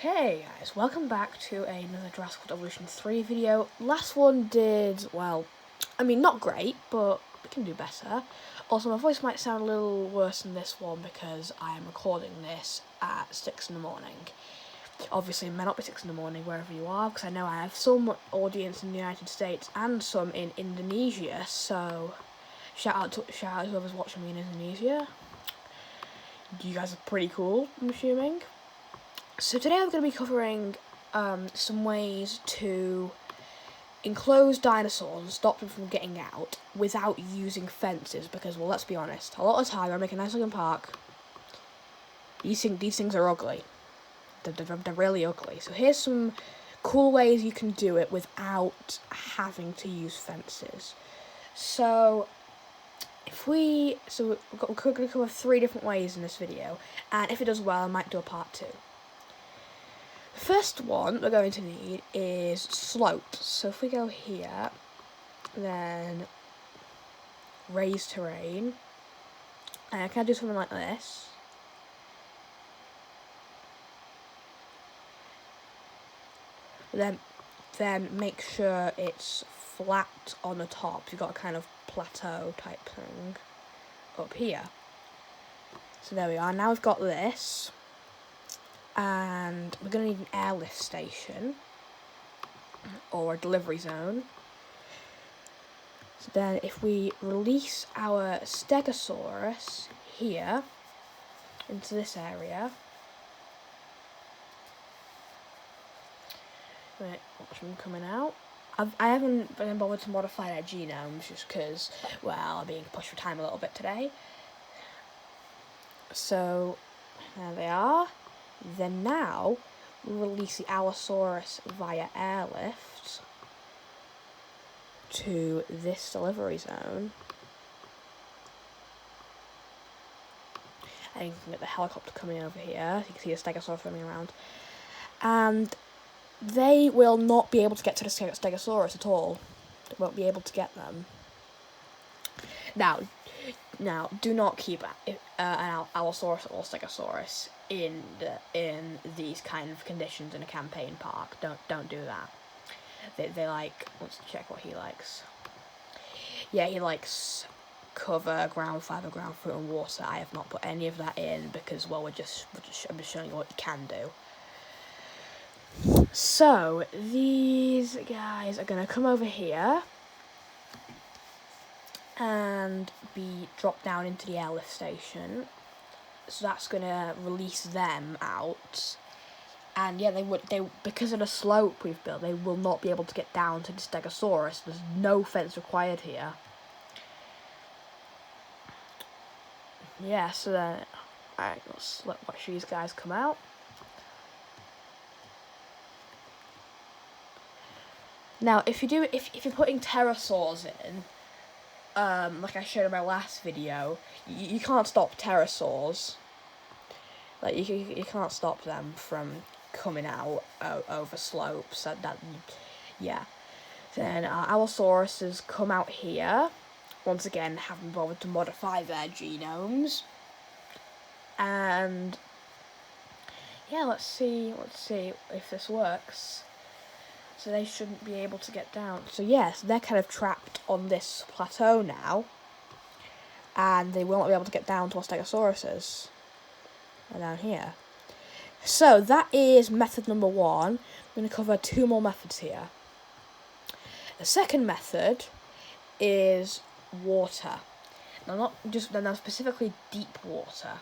Okay guys, welcome back to another Jurassic Evolution 3 video. Last one did, well, not great, but we can do better. Also, my voice might sound a little worse than this one because I am recording this at 6 in the morning. Obviously, it may not be 6 in the morning wherever you are, because I know I have some audience in the United States and some in Indonesia, so shout out to whoever's watching me in Indonesia. You guys are pretty cool, I'm assuming. So today I'm going to be covering some ways to enclose dinosaurs and stop them from getting out without using fences, because, well, let's be honest, a lot of the time I make a nice looking park, these things are ugly. They're really ugly. So here's some cool ways you can do it without having to use fences. So we're going to cover 3 different ways in this video, and if it does well I might do a part 2. The first one we're going to need is slopes. So if we go here, then raise terrain, and I can do something like this. Then make sure it's flat on the top. You've got a kind of plateau type thing up here. So there we are. Now we've got this. And we're going to need an airlift station or a delivery zone. So then if we release our Stegosaurus here into this area, watch them coming out. I haven't been bothered to modify their genomes just because, well, I'm being pushed for time a little bit today. So there they are. Then now, we release the Allosaurus via airlift to this delivery zone. And you can get the helicopter coming over here. You can see the Stegosaurus running around. And they will not be able to get to the Stegosaurus at all. They won't be able to get them. Now, do not keep an Allosaurus or Stegosaurus in these kind of conditions in a campaign park. Don't do that. They like. Let's check what he likes. Yeah, he likes cover, ground fiber, ground fruit, and water. I have not put any of that in because, well, I'm just showing you what you can do. So these guys are gonna come over here and be dropped down into the airlift station. So that's gonna release them out. And yeah, they because of the slope we've built, they will not be able to get down to the Stegosaurus. There's no fence required here. Yeah, so then alright, let's watch these guys come out. Now if you're putting pterosaurs in, like I showed in my last video, you can't stop pterosaurs. Like you can't stop them from coming out over slopes. Yeah. Then our Allosauruses come out here. Once again, haven't bothered to modify their genomes. And yeah, let's see if this works. So they shouldn't be able to get down. So yes, they're kind of trapped on this plateau now. And they will not be able to get down to our Stegosauruses. They're down here. So that is method number 1. I'm going to cover 2 more methods here. The second method is water. Now specifically deep water.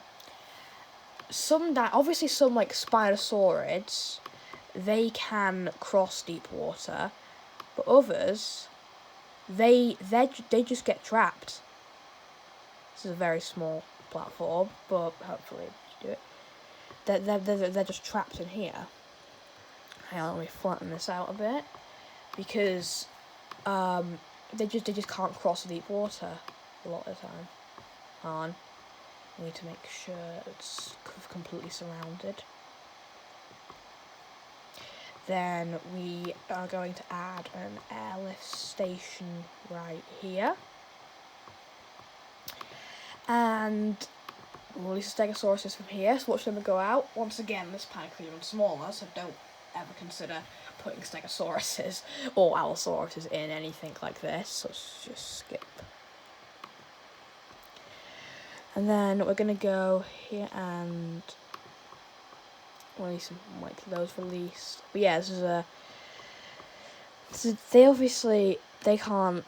Obviously some like Spinosaurids, they can cross deep water, but others, they just get trapped. This is a very small platform, but hopefully you do it. They're just trapped in here. Hang on, let me flatten this out a bit, because they just can't cross deep water a lot of the time. Hang on, we need to make sure it's completely surrounded. Then we are going to add an airlift station right here. And We'll release the Stegosauruses from here, so watch them go out. Once again, this pack is even smaller, so don't ever consider putting Stegosauruses or Allosauruses in anything like this, so let's just skip. And then we're going to go here and release them, wait till those released. But yeah, they can't,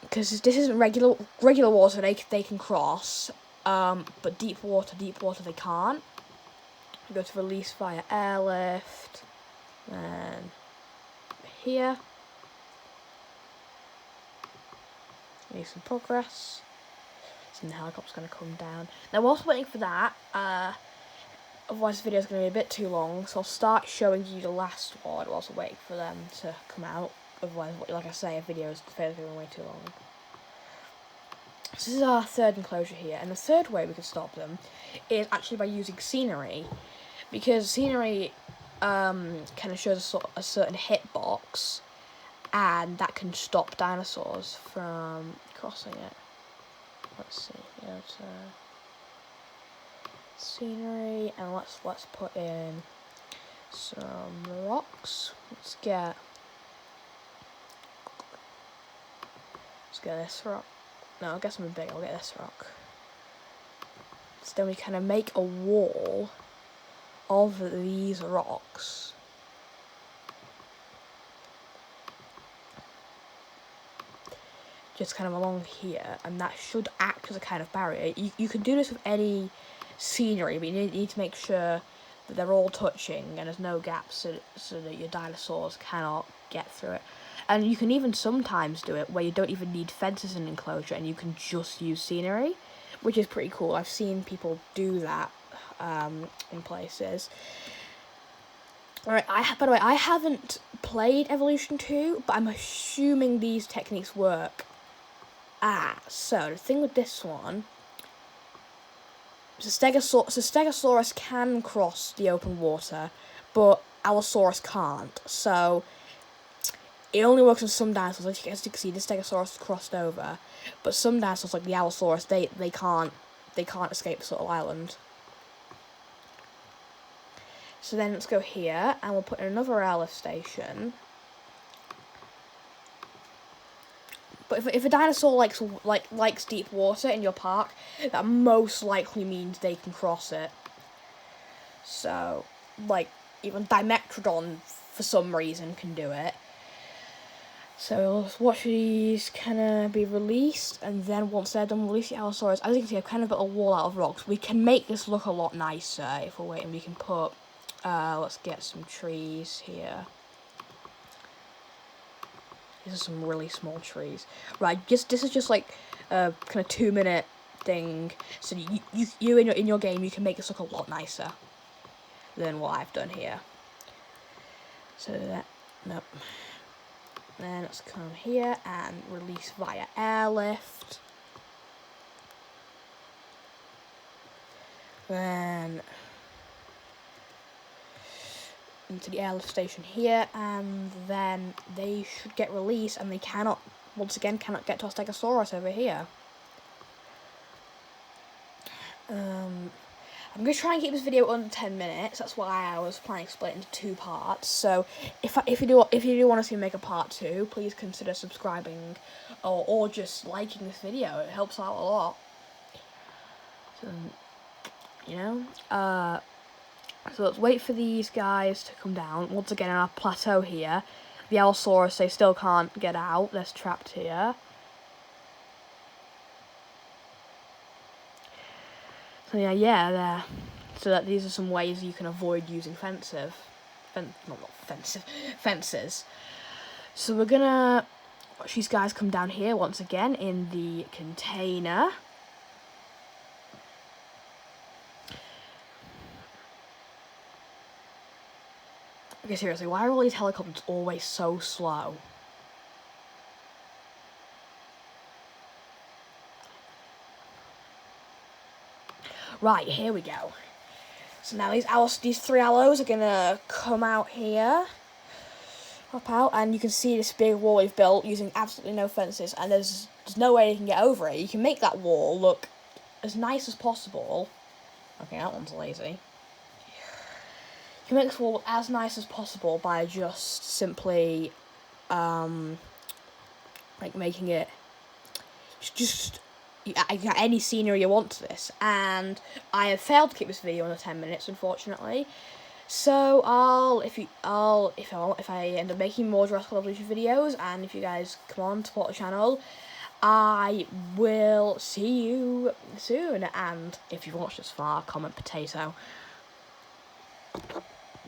because this isn't regular water, they can cross, but deep water they can't. We go to release via airlift, then here, make some progress. So the helicopter's going to come down. Now whilst waiting for that, otherwise the video is going to be a bit too long, so I'll start showing you the last one whilst I'm waiting for them to come out. Otherwise, like I say, a video is going way too long. So this is our third enclosure here, and the third way we can stop them is actually by using scenery, because scenery kind of shows a certain hitbox, and that can stop dinosaurs from crossing it. Let's see, go to scenery, and let's put in some rocks. Let's get this rock. No, I'll get something big. I'll get this rock. So then we kind of make a wall of these rocks. Just kind of along here, and that should act as a kind of barrier. You can do this with any scenery, but you need to make sure that they're all touching and there's no gaps so that your dinosaurs cannot get through it. And you can even sometimes do it where you don't even need fences in an enclosure and you can just use scenery, which is pretty cool. I've seen people do that in places. Alright, by the way, I haven't played Evolution 2, but I'm assuming these techniques work. So the thing with this one, Stegosaurus can cross the open water, but Allosaurus can't. So it only works on some dinosaurs. As you can see, the Stegosaurus crossed over, but some dinosaurs like the Allosaurus, they can't escape this little island. So then let's go here, and we'll put in another airlift station. But if a dinosaur likes deep water in your park, that most likely means they can cross it. So, like, even Dimetrodon, for some reason, can do it. So let's watch these kind of be released, and then once they're done, release the Allosaurus. As you can see, I've kind of built a wall out of rocks. We can make this look a lot nicer if we're waiting. We can put, let's get some trees here. These are some really small trees. Right, this is just like a kind of 2-minute thing. So you in your game, you can make this look a lot nicer than what I've done here. So nope. Then let's come here and release via airlift. Then into the airlift station here, and then they should get released, and they once again cannot get to our Stegosaurus over here. I'm going to try and keep this video under 10 minutes. That's why I was planning to split it into 2 parts. So if you do want to see me make a part 2, please consider subscribing or just liking this video. It helps out a lot. So, you know, so let's wait for these guys to come down. Once again, on our plateau here, the Allosaurus, they still can't get out. They're trapped here. So yeah, so that these are some ways you can avoid using fences. So we're gonna watch these guys come down here once again in the container. Okay, seriously, why are all these helicopters always so slow? Right, here we go. So now these 3 Allos are gonna come out here, hop out, and you can see this big wall we've built using absolutely no fences, and there's no way they can get over it. You can make that wall look as nice as possible, Okay, that one's lazy. You can make this wall as nice as possible by just simply, like making it just any scenery you want to this. And I have failed to keep this video under 10 minutes, unfortunately. So if I end up making more Jurassic Evolution videos, and if you guys come on support the channel, I will see you soon. And if you've watched this far, comment potato.